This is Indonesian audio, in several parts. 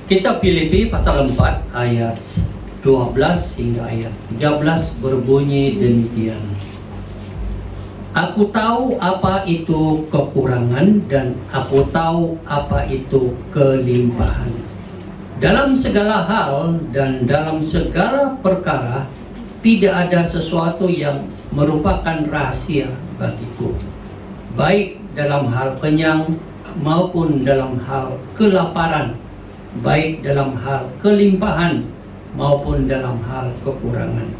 Kitab Filipi pasal 4 ayat 12 hingga ayat 13 berbunyi demikian. Aku tahu apa itu kekurangan dan aku tahu apa itu kelimpahan. Dalam segala hal dan dalam segala perkara tidak ada sesuatu yang merupakan rahasia bagiku, baik dalam hal kenyang maupun dalam hal kelaparan, baik dalam hal kelimpahan maupun dalam hal kekurangan.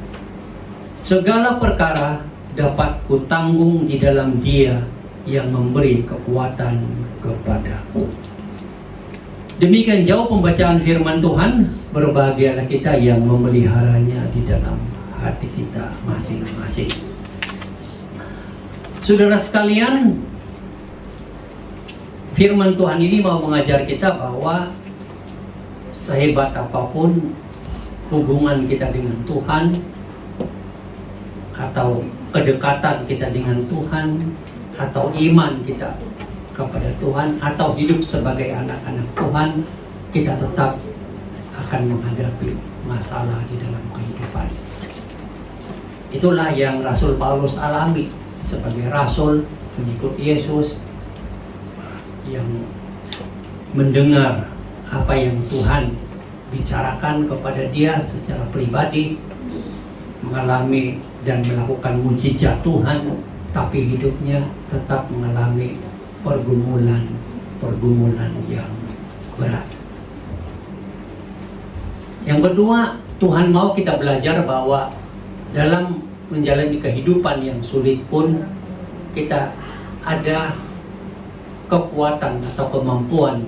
Segala perkara dapat kutanggung di dalam Dia yang memberi kekuatan kepadaku. Demikian jauh pembacaan firman Tuhan. Berbahagialah kita yang memeliharanya di dalam hati kita masing-masing. Saudara sekalian, firman Tuhan ini mau mengajar kita bahwa sehebat apapun hubungan kita dengan Tuhan atau kedekatan kita dengan Tuhan atau iman kita kepada Tuhan atau hidup sebagai anak-anak Tuhan, kita tetap akan menghadapi masalah di dalam kehidupan. Itulah yang Rasul Paulus alami sebagai rasul pengikut Yesus yang mendengar apa yang Tuhan bicarakan kepada dia secara pribadi, mengalami dan melakukan mujizat Tuhan, tapi hidupnya tetap mengalami pergumulan yang berat. Yang kedua, Tuhan mau kita belajar bahwa dalam menjalani kehidupan yang sulit pun kita ada kekuatan atau kemampuan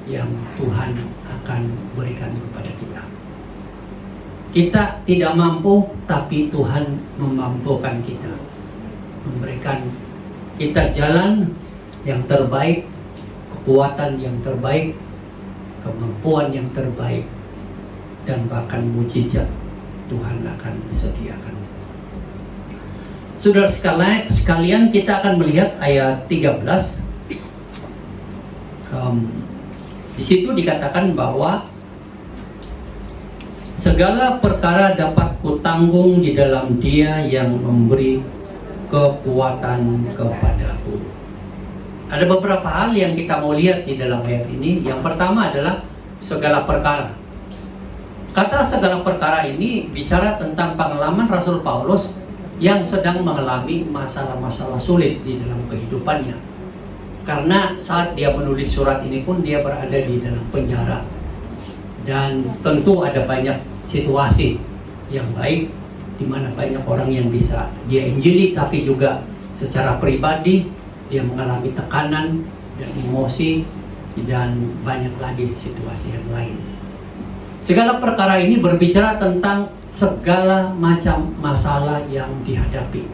yang Tuhan akan berikan kepada kita. Kita tidak mampu, tapi Tuhan memampukan kita, memberikan kita jalan yang terbaik, kekuatan yang terbaik, kemampuan yang terbaik, dan bahkan mujizat Tuhan akan sediakan. Saudara sekalian, kita akan melihat ayat 13. Di situ dikatakan bahwa segala perkara dapat kutanggung di dalam Dia yang memberi kekuatan kepadaku. Ada beberapa hal yang kita mau lihat di dalam ayat ini. Yang pertama adalah segala perkara. Kata segala perkara ini bicara tentang pengalaman Rasul Paulus yang sedang mengalami masalah-masalah sulit di dalam kehidupannya. Karena saat dia menulis surat ini pun dia berada di dalam penjara. Dan tentu ada banyak situasi yang baik di mana banyak orang yang bisa dia injili, tapi juga secara pribadi dia mengalami tekanan dan emosi dan banyak lagi situasi yang lain. Segala perkara ini berbicara tentang segala macam masalah yang dihadapi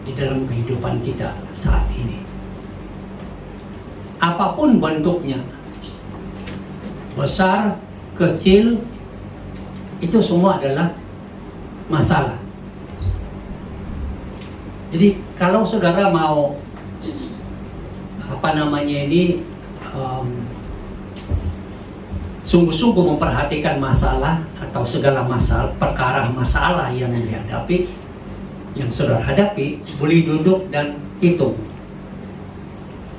di dalam kehidupan kita saat ini. Apapun bentuknya, besar, kecil, itu semua adalah masalah. Jadi kalau saudara mau sungguh-sungguh memperhatikan masalah atau segala masalah, perkara masalah yang dihadapi, yang saudara hadapi, boleh duduk dan hitung.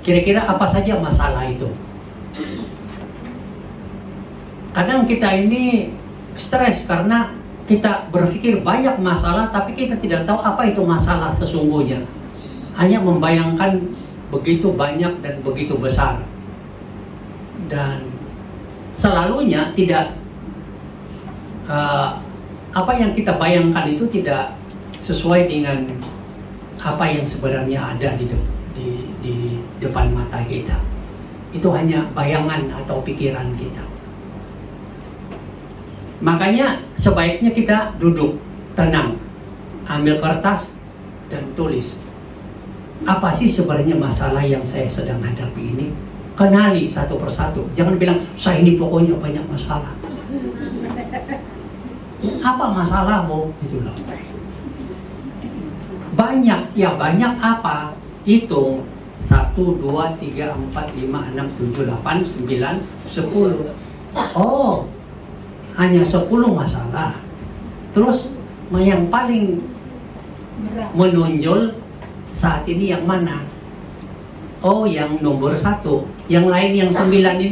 Kira-kira apa saja masalah itu? Kadang kita ini stres karena kita berpikir banyak masalah, tapi kita tidak tahu apa itu masalah sesungguhnya. Hanya membayangkan begitu banyak dan begitu besar. Dan selalunya tidak apa yang kita bayangkan itu tidak sesuai dengan apa yang sebenarnya ada di depan mata kita. Itu hanya bayangan atau pikiran kita. Makanya sebaiknya kita duduk tenang, ambil kertas dan tulis. Apa sih sebenarnya masalah yang saya sedang hadapi ini? Kenali satu persatu. Jangan bilang, saya ini pokoknya banyak masalah. Apa masalahmu? Gitu loh. Banyak, ya banyak apa? Hitung 1, 2, 3, 4, 5, 6, 7, 8, 9, 10. Oh, hanya 10 masalah. Terus yang paling menonjol saat ini yang mana? Oh, yang nomor 1. Yang lain yang 9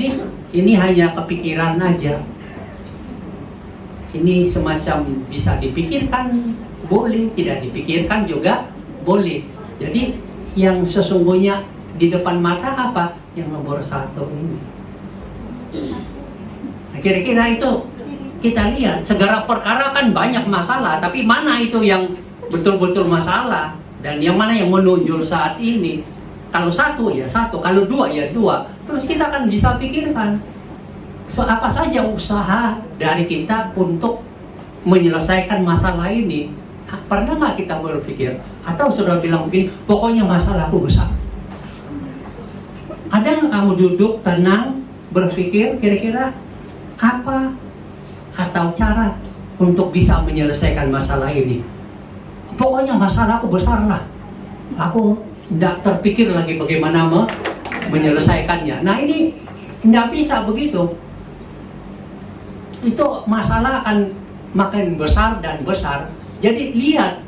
ini hanya kepikiran aja. Ini semacam bisa dipikirkan, boleh, tidak dipikirkan juga boleh. Jadi yang sesungguhnya di depan mata apa? Yang nomor 1 ini. Nah, kira-kira itu kita lihat, segala perkara kan banyak masalah, tapi mana itu yang betul-betul masalah dan yang mana yang menonjol saat ini? Kalau 1 ya 1, kalau 2 ya 2. Terus kita kan bisa pikirkan apa saja usaha dari kita untuk menyelesaikan masalah ini. Pernah nggak kita berpikir? Atau sudah bilang begini, pokoknya masalahku besar. Ada nggak kamu duduk tenang berpikir kira-kira apa atau cara untuk bisa menyelesaikan masalah ini? Pokoknya masalahku besar lah. Aku tidak terpikir lagi bagaimana menyelesaikannya. Nah, ini tidak bisa begitu. Itu masalah akan makin besar dan besar. Jadi lihat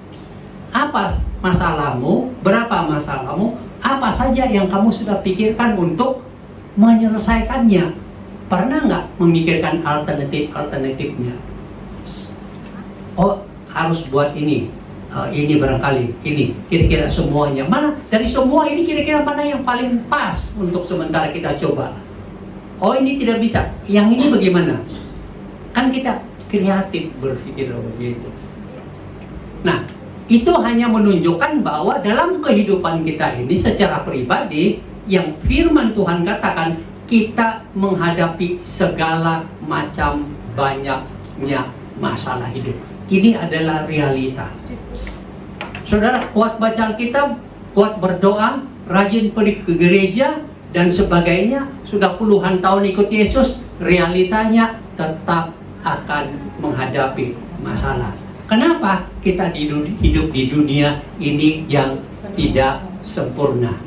apa masalahmu, berapa masalahmu, apa saja yang kamu sudah pikirkan untuk menyelesaikannya. Pernah nggak memikirkan alternatifnya? Oh, harus buat ini. Ini barangkali, ini kira-kira semuanya. Mana dari semua ini kira-kira mana yang paling pas untuk sementara kita coba? Oh, ini tidak bisa. Yang ini bagaimana? Kan kita kreatif berpikir begitu. Nah, itu hanya menunjukkan bahwa dalam kehidupan kita ini secara pribadi, yang firman Tuhan katakan, kita menghadapi segala macam banyaknya masalah hidup. Ini adalah realita. Saudara kuat baca Alkitab, kuat berdoa, rajin pergi ke gereja, dan sebagainya, sudah puluhan tahun ikut Yesus, realitanya tetap akan menghadapi masalah. Kenapa kita hidup di dunia ini yang tidak sempurna?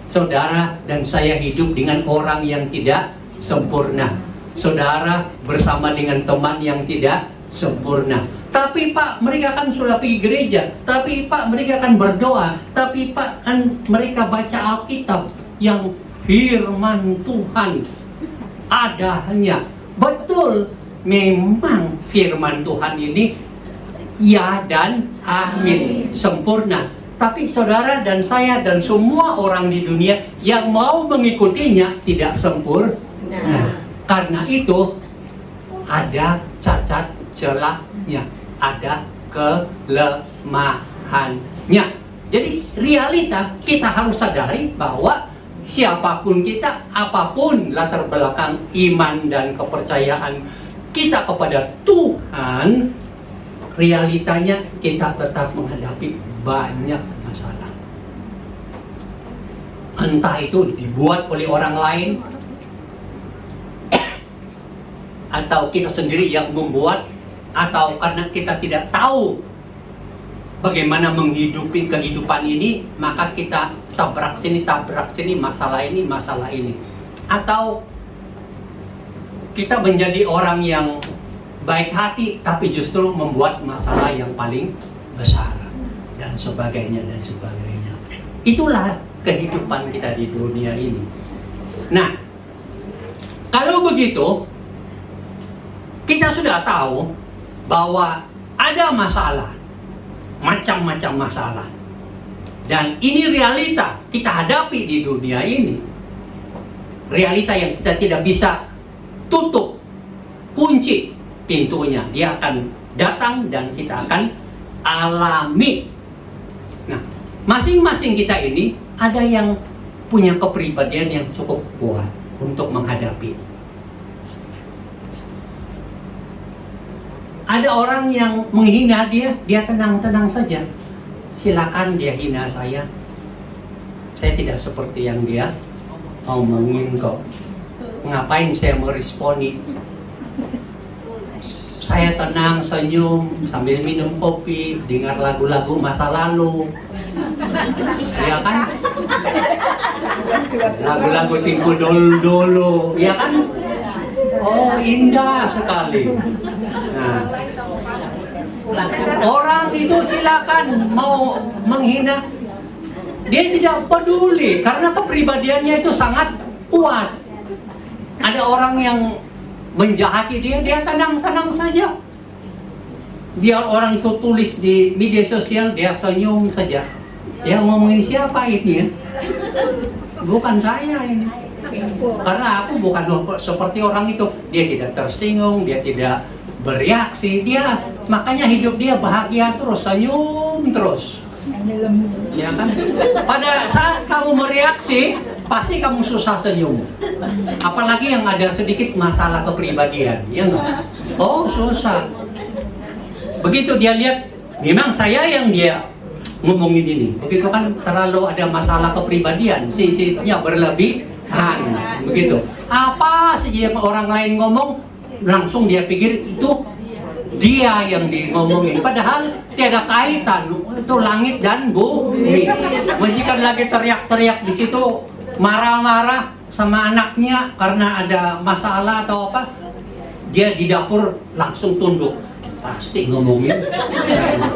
Saudara dan saya hidup dengan orang yang tidak sempurna. Saudara bersama dengan teman yang tidak sempurna. Tapi Pak, mereka kan sudah pergi gereja. Tapi Pak, mereka kan berdoa. Tapi Pak, kan mereka baca Alkitab yang firman Tuhan adanya. Betul, memang firman Tuhan ini ya dan amin, sempurna. Tapi saudara dan saya dan semua orang di dunia yang mau mengikutinya tidak sempurna. Karena itu ada cacat celahnya, ada kelemahannya. Jadi realita kita harus sadari bahwa siapapun kita, apapun latar belakang iman dan kepercayaan kita kepada Tuhan, realitanya kita tetap menghadapi banyak masalah. Entah itu dibuat oleh orang lain atau kita sendiri yang membuat, atau karena kita tidak tahu bagaimana menghidupi kehidupan ini, maka kita tabrak sini, masalah ini. Atau kita menjadi orang yang baik hati, tapi justru membuat masalah yang paling besar, dan sebagainya. Itulah kehidupan kita di dunia ini. Nah, kalau begitu, kita sudah tahu bahwa ada masalah, macam-macam masalah. Dan ini realita kita hadapi di dunia ini. Realita yang kita tidak bisa tutup, kunci pintunya. Dia akan datang dan kita akan alami. Nah, masing-masing kita ini ada yang punya kepribadian yang cukup kuat untuk menghadapi. Ada orang yang menghina dia tenang-tenang saja. Silakan dia hina saya. Saya tidak seperti yang dia omongin kok. Ngapain saya meresponi? Saya tenang, senyum, sambil minum kopi, dengar lagu-lagu masa lalu. Ya kan? Lagu-lagu Timpo dulu, ya kan? Oh, indah sekali. Nah, orang itu silakan mau menghina, dia tidak peduli karena kepribadiannya itu sangat kuat. Ada orang yang menjahati dia, dia tenang-tenang saja. Biar orang itu tulis di media sosial, dia senyum saja. Dia ngomongin siapa ini ya? Bukan saya ini. Karena aku bukan seperti orang itu. Dia tidak tersinggung, dia tidak bereaksi. Dia makanya hidup dia bahagia terus, senyum terus. Ya kan? Pada saat kamu bereaksi, pasti kamu susah senyum. Apalagi yang ada sedikit masalah kepribadian, ya enggak? Oh, susah. Begitu dia lihat, memang saya yang dia ngomongin ini. Begitu kan terlalu ada masalah kepribadian, sisinya berlebihan. Begitu. Apa sih yang orang lain ngomong, langsung dia pikir itu dia yang ngomongin. Padahal tiada kaitan. Itu langit dan bumi. Majikan lagi teriak-teriak di situ, marah-marah sama anaknya karena ada masalah atau apa. Dia di dapur langsung tunduk. Pasti ngomongin,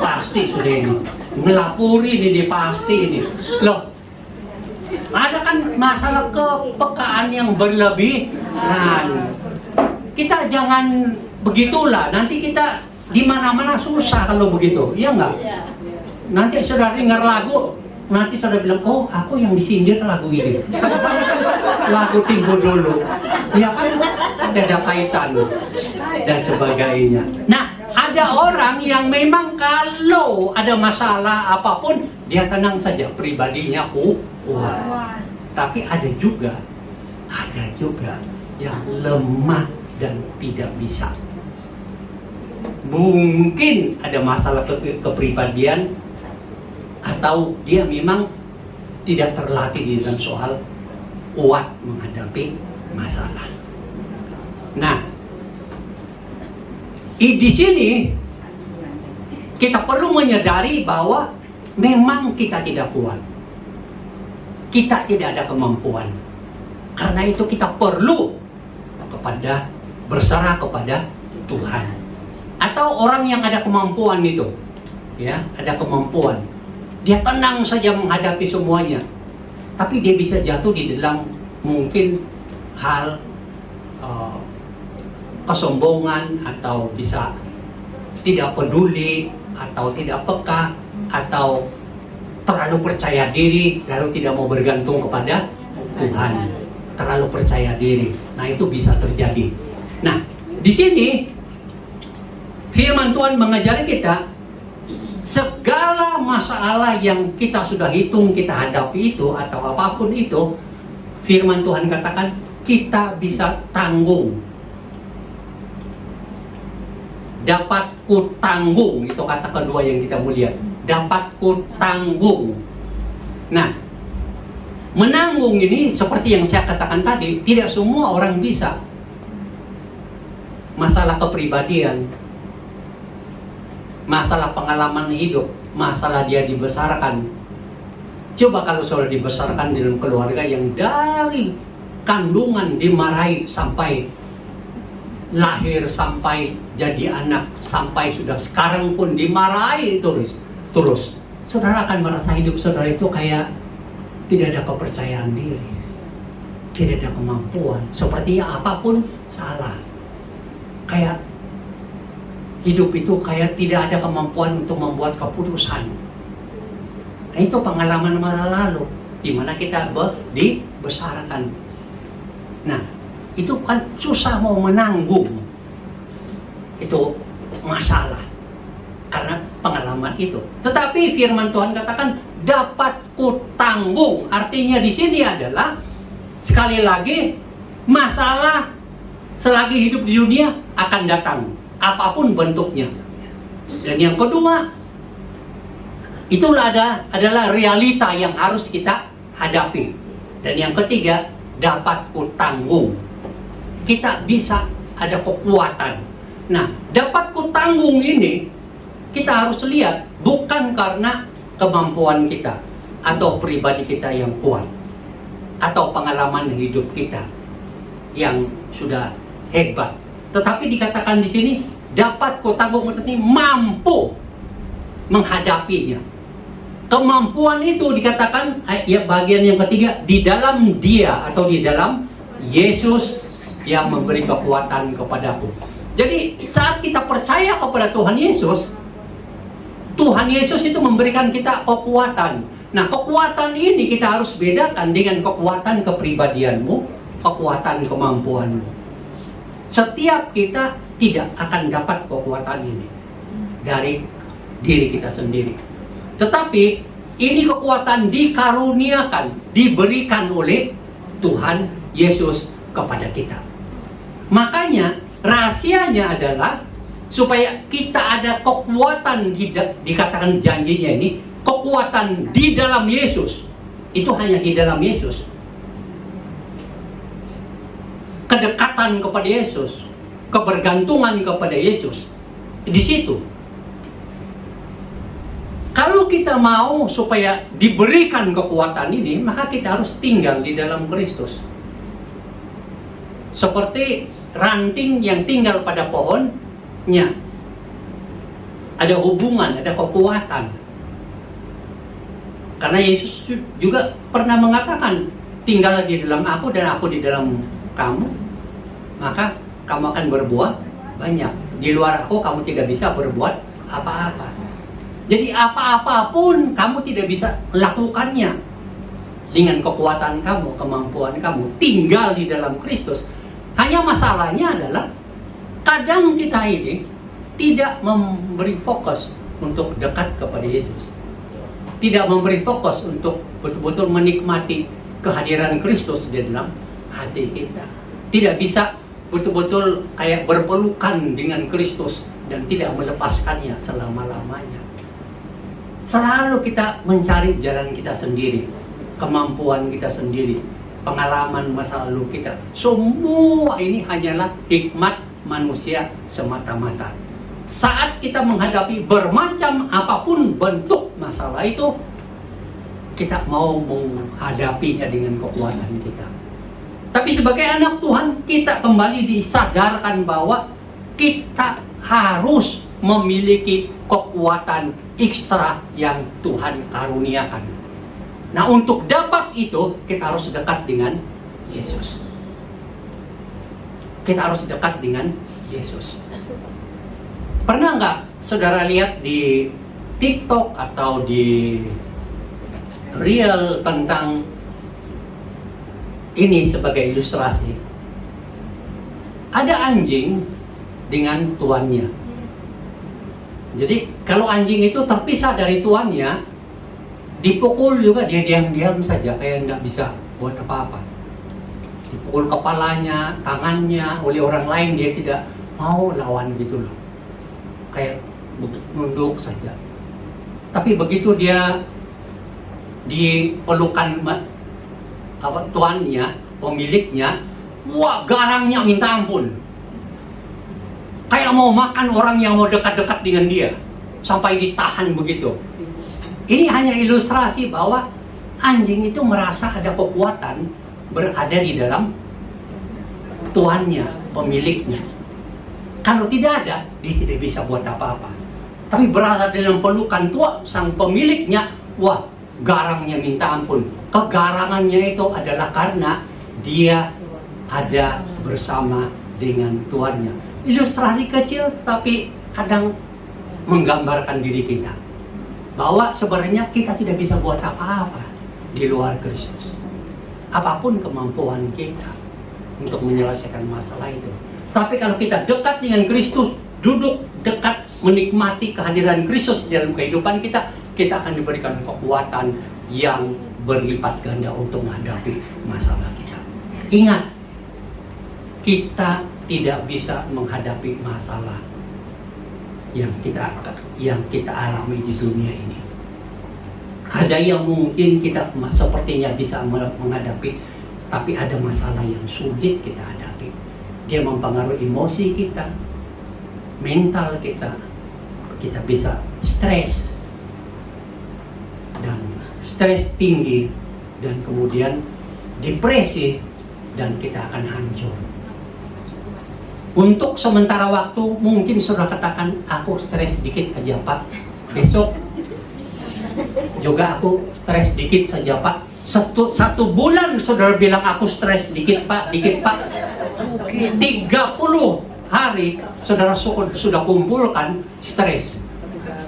pasti sudah ini melapuri ini pasti ini. Loh, ada kan masalah kepekaan yang berlebihan. Kita jangan begitulah. Nanti kita di mana-mana susah kalau begitu, iya enggak? Nanti saudara dengar lagu, nanti saudara bilang, oh aku yang disindir lagu ini. Lagu timbul dulu, ya kan? Ada kaitan dan sebagainya. Nah, ada orang yang memang kalau ada masalah apapun dia tenang saja, pribadinya kuat. Tapi ada juga yang lemah dan tidak bisa. Mungkin ada masalah kepribadian atau dia memang tidak terlatih dalam soal kuat menghadapi masalah. Nah, di sini kita perlu menyadari bahwa memang kita tidak kuat. Kita tidak ada kemampuan. Karena itu kita perlu berserah kepada Tuhan. Atau orang yang ada kemampuan itu, ya, ada kemampuan. Dia tenang saja menghadapi semuanya. Tapi dia bisa jatuh di dalam mungkin hal kesombongan, atau bisa tidak peduli, atau tidak peka, atau terlalu percaya diri, lalu tidak mau bergantung kepada Tuhan, terlalu percaya diri. Nah, itu bisa terjadi. Nah, di sini firman Tuhan mengajari kita segala masalah yang kita sudah hitung, kita hadapi itu, atau apapun itu, firman Tuhan katakan kita bisa tanggung. Dapat ku tanggung, itu kata kedua yang kita mau lihat. Dapat ku tanggung. Nah, menanggung ini seperti yang saya katakan tadi, tidak semua orang bisa. Masalah kepribadian, masalah pengalaman hidup, masalah dia dibesarkan. Coba kalau saudara dibesarkan dalam keluarga yang dari kandungan dimarahi sampai lahir, sampai jadi anak, sampai sudah sekarang pun dimarahi terus. Saudara akan merasa hidup saudara itu kayak tidak ada kepercayaan diri, tidak ada kemampuan, sepertinya apapun salah. Kayak hidup itu kayak tidak ada kemampuan untuk membuat keputusan. Nah, itu pengalaman masa lalu di mana kita dibesarkan. Nah, itu kan susah mau menanggung itu masalah karena pengalaman itu. Tetapi firman Tuhan katakan dapat ku tanggung. Artinya di sini adalah sekali lagi masalah selagi hidup di dunia akan datang, apapun bentuknya. Dan yang kedua, itulah adalah realita yang harus kita hadapi. Dan yang ketiga, dapat ku tanggung. Kita bisa ada kekuatan. Nah, dapat ku tanggung ini kita harus lihat bukan karena kemampuan kita atau pribadi kita yang kuat atau pengalaman hidup kita yang sudah hebat. Tetapi dikatakan di sini, dapat kau tanggung, ini mampu menghadapinya. Kemampuan itu dikatakan, ya bagian yang ketiga, di dalam Dia atau di dalam Yesus yang memberi kekuatan kepadaku. Jadi saat kita percaya kepada Tuhan Yesus itu memberikan kita kekuatan. Nah, kekuatan ini kita harus bedakan dengan kekuatan kepribadianmu, kekuatan kemampuanmu. Setiap kita tidak akan dapat kekuatan ini dari diri kita sendiri. Tetapi ini kekuatan dikaruniakan, diberikan oleh Tuhan Yesus kepada kita. Makanya rahasianya adalah supaya kita ada kekuatan, dikatakan janjinya ini, kekuatan di dalam Yesus. Itu hanya di dalam Yesus. Kedekatan kepada Yesus, kebergantungan kepada Yesus, di situ. Kalau kita mau supaya diberikan kekuatan ini, maka kita harus tinggal di dalam Kristus. Seperti ranting yang tinggal pada pohonnya, ada hubungan, ada kekuatan. Karena Yesus juga pernah mengatakan, tinggallah di dalam aku dan aku di dalam kamu, maka kamu akan berbuat banyak. Di luar aku kamu tidak bisa berbuat apa-apa. Jadi apa-apapun kamu tidak bisa melakukannya dengan kekuatan kamu, kemampuan kamu. Tinggal di dalam Kristus. Hanya masalahnya adalah kadang kita ini tidak memberi fokus untuk dekat kepada Yesus. Tidak memberi fokus untuk betul-betul menikmati kehadiran Kristus di dalam hati kita. Tidak bisa betul-betul kayak berpelukan dengan Kristus dan tidak melepaskannya selama-lamanya. Selalu kita mencari jalan kita sendiri, kemampuan kita sendiri, pengalaman masa lalu kita. Semua ini hanyalah hikmat manusia semata-mata. Saat kita menghadapi bermacam apapun bentuk masalah itu, kita mau menghadapinya dengan kekuatan kita. Tapi sebagai anak Tuhan, kita kembali disadarkan bahwa kita harus memiliki kekuatan ekstra yang Tuhan karuniakan. Nah, untuk dapat itu, kita harus dekat dengan Yesus. Kita harus dekat dengan Yesus. Pernah nggak saudara lihat di TikTok atau di Reel tentang ini sebagai ilustrasi? Ada anjing dengan tuannya. Jadi kalau anjing itu terpisah dari tuannya, dipukul juga dia diam-diam saja, kayak nggak bisa buat apa-apa. Dipukul kepalanya, tangannya oleh orang lain, dia tidak mau lawan gitu loh. Kayak nunduk saja. Tapi begitu dia dipelukan tuannya, pemiliknya, wah, garangnya minta ampun. Kayak mau makan orang yang mau dekat-dekat dengan dia, sampai ditahan begitu. Ini hanya ilustrasi bahwa anjing itu merasa ada kekuatan berada di dalam tuannya, pemiliknya. Kalau tidak ada, dia tidak bisa buat apa-apa. Tapi berada dalam pelukan tua sang pemiliknya, wah, garangnya minta ampun. Kegarangannya itu adalah karena dia ada bersama dengan tuannya. Ilustrasi kecil, tapi kadang menggambarkan diri kita. Bahwa sebenarnya kita tidak bisa buat apa-apa di luar Kristus. Apapun kemampuan kita untuk menyelesaikan masalah itu. Tapi kalau kita dekat dengan Kristus, duduk dekat, menikmati kehadiran Kristus dalam kehidupan kita, kita akan diberikan kekuatan yang berlipat ganda untuk menghadapi masalah kita. Ingat, kita tidak bisa menghadapi masalah yang kita alami di dunia ini. Ada yang mungkin kita sepertinya bisa menghadapi, tapi ada masalah yang sulit kita hadapi. Dia mempengaruhi emosi kita, mental kita. Kita bisa stres, dan stres tinggi, dan kemudian depresi, dan kita akan hancur. Untuk sementara waktu mungkin saudara katakan, aku stres dikit aja Pak. Besok juga aku stres dikit saja Pak. Satu bulan saudara bilang aku stres dikit Pak, dikit Pak. 30 hari saudara sudah kumpulkan stres.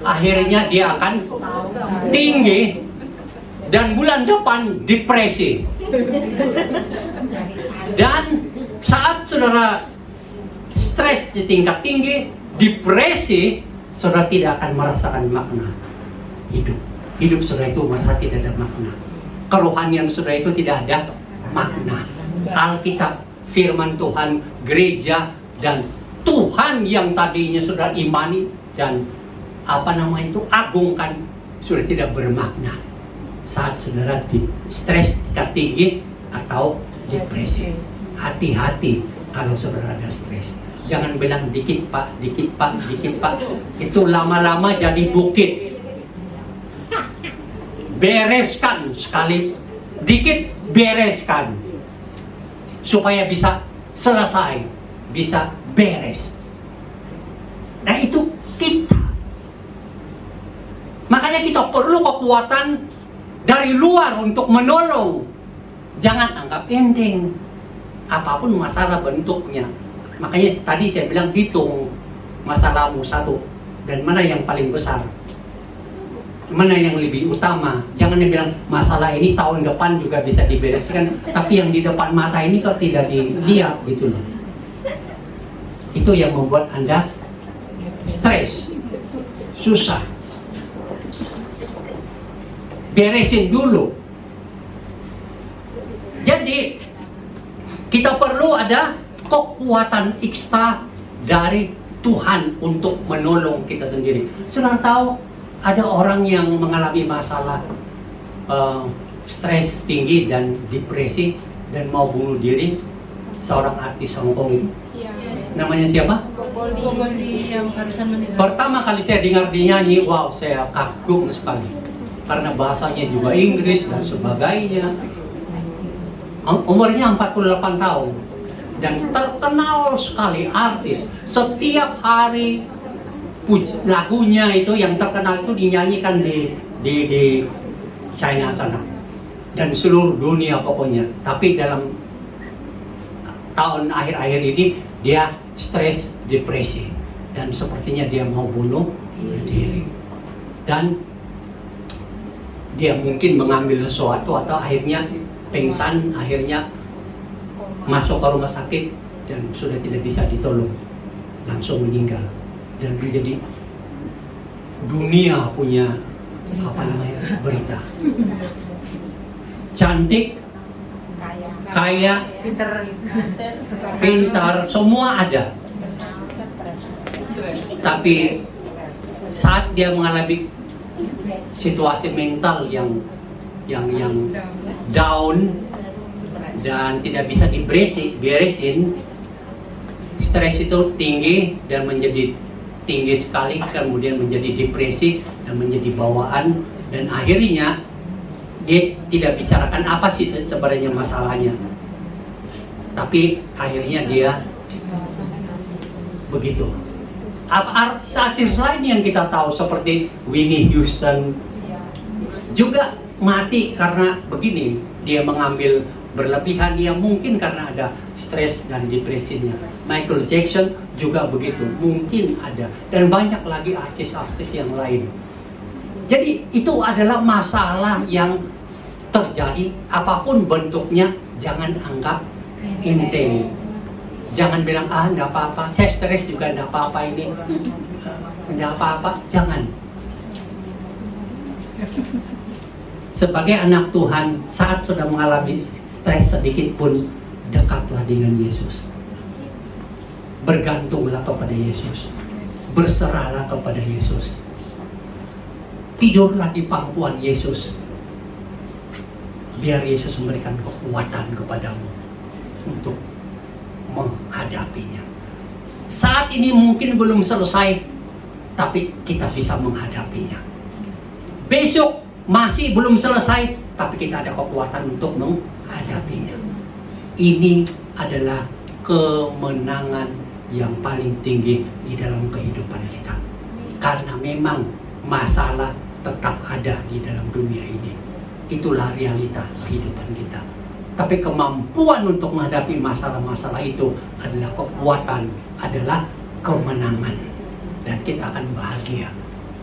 Akhirnya dia akan tinggi dan bulan depan depresi. Dan saat saudara stres di tingkat tinggi, depresi, saudara tidak akan merasakan makna hidup. Hidup saudara itu merasa tidak ada makna. Kerohanian saudara itu tidak ada makna. Alkitab, firman Tuhan, gereja, dan Tuhan yang tadinya saudara imani dan agungkan, sudah tidak bermakna saat saudara di stres tingkat tinggi atau depresi. Hati-hati kalau saudara ada stres. Jangan bilang dikit Pak, dikit Pak, dikit Pak. Itu lama-lama jadi bukit. Bereskan sekali, dikit bereskan. Supaya bisa selesai, bisa beres. Nah itu kita. Makanya kita perlu kekuatan dari luar untuk menolong. Jangan anggap enteng apapun masalah bentuknya. Makanya tadi saya bilang hitung masalahmu satu dan mana yang paling besar, mana yang lebih utama. Jangan dibilang masalah ini tahun depan juga bisa dibereskan, tapi yang di depan mata ini kok tidak dilihat gitu loh. Itu yang membuat Anda stres, susah. Beresin dulu. Jadi kita perlu ada kekuatan ekstra dari Tuhan untuk menolong kita sendiri. Saudara tahu ada orang yang mengalami masalah stres tinggi dan depresi dan mau bunuh diri, seorang artis Hong Kong. Namanya siapa? Gondi yang barusan meninggal. Pertama kali saya dengar dia nyanyi, wow, saya kagum sekali. Karena bahasanya juga Inggris dan sebagainya. Umurnya 48 tahun. Dan terkenal sekali artis. Setiap hari lagunya itu yang terkenal itu dinyanyikan di China sana. Dan seluruh dunia pokoknya. Tapi dalam tahun akhir-akhir ini dia stres, depresi, dan sepertinya dia mau bunuh diri. Dan dia mungkin mengambil sesuatu atau akhirnya pingsan, akhirnya masuk ke rumah sakit dan sudah tidak bisa ditolong, langsung meninggal. Dan menjadi dunia punya berita. Cantik, kaya, pintar, semua ada. Tapi saat dia mengalami situasi mental yang down dan tidak bisa beresin, stres itu tinggi dan menjadi tinggi sekali, kemudian menjadi depresi dan menjadi bawaan, dan akhirnya dia tidak bicarakan apa sih sebenarnya masalahnya, tapi akhirnya dia begitu. Artis-artis lain yang kita tahu seperti Whitney Houston juga mati karena begini, dia mengambil berlebihan, dia mungkin karena ada stres dan depresinya. Michael Jackson juga begitu, mungkin ada, dan banyak lagi artis-artis yang lain. Jadi itu adalah masalah yang terjadi, apapun bentuknya, jangan anggap enteng. Jangan bilang, enggak apa-apa, saya stres juga enggak apa-apa ini. Enggak apa-apa, jangan. Sebagai anak Tuhan, saat sudah mengalami stres sedikit pun, dekatlah dengan Yesus. Bergantunglah kepada Yesus. Berserahlah kepada Yesus. Tidurlah di pangkuan Yesus. Biar Yesus memberikan kekuatan kepadamu untuk menghadapinya. Saat ini mungkin belum selesai, tapi kita bisa menghadapinya. Besok masih belum selesai, tapi kita ada kekuatan untuk menghadapinya. Ini adalah kemenangan yang paling tinggi di dalam kehidupan kita. Karena memang masalah tetap ada di dalam dunia ini. Itulah realita kehidupan kita. Tapi kemampuan untuk menghadapi masalah-masalah itu adalah kekuatan, adalah kemenangan. Dan kita akan bahagia.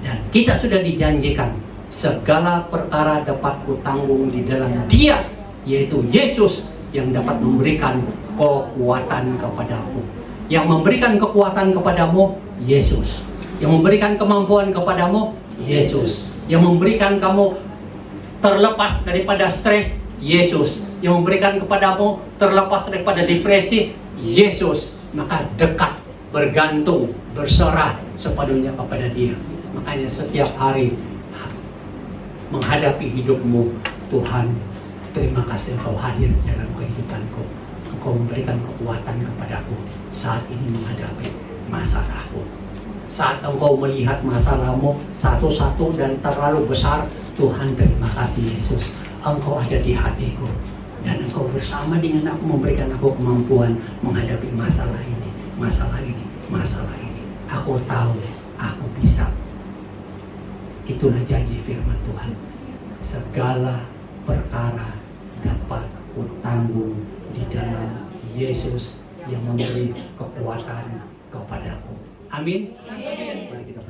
Dan kita sudah dijanjikan segala perkara dapat kutanggung di dalam Dia, yaitu Yesus yang dapat memberikan kekuatan kepadamu. Yang memberikan kekuatan kepadamu, Yesus. Yang memberikan kemampuan kepadamu, Yesus. Yang memberikan kamu terlepas daripada stres, Yesus. Yang memberikan kepadamu terlepas daripada depresi, Yesus. Maka dekat, bergantung, berserah sepenuhnya kepada Dia. Makanya setiap hari menghadapi hidupmu, Tuhan, terima kasih Engkau hadir dalam kehidupanku. Engkau memberikan kekuatan kepadaku saat ini menghadapi masalahku. Saat Engkau melihat masalahmu satu-satu dan terlalu besar, Tuhan terima kasih Yesus. Engkau ada di hatiku. Dan Engkau bersama dengan aku memberikan aku kemampuan menghadapi masalah ini, masalah ini, masalah ini. Aku tahu, aku bisa. Itulah janji firman Tuhan. Segala perkara dapat kutanggung di dalam Yesus yang memberi kekuatan kepadaku. Amin. Mari kita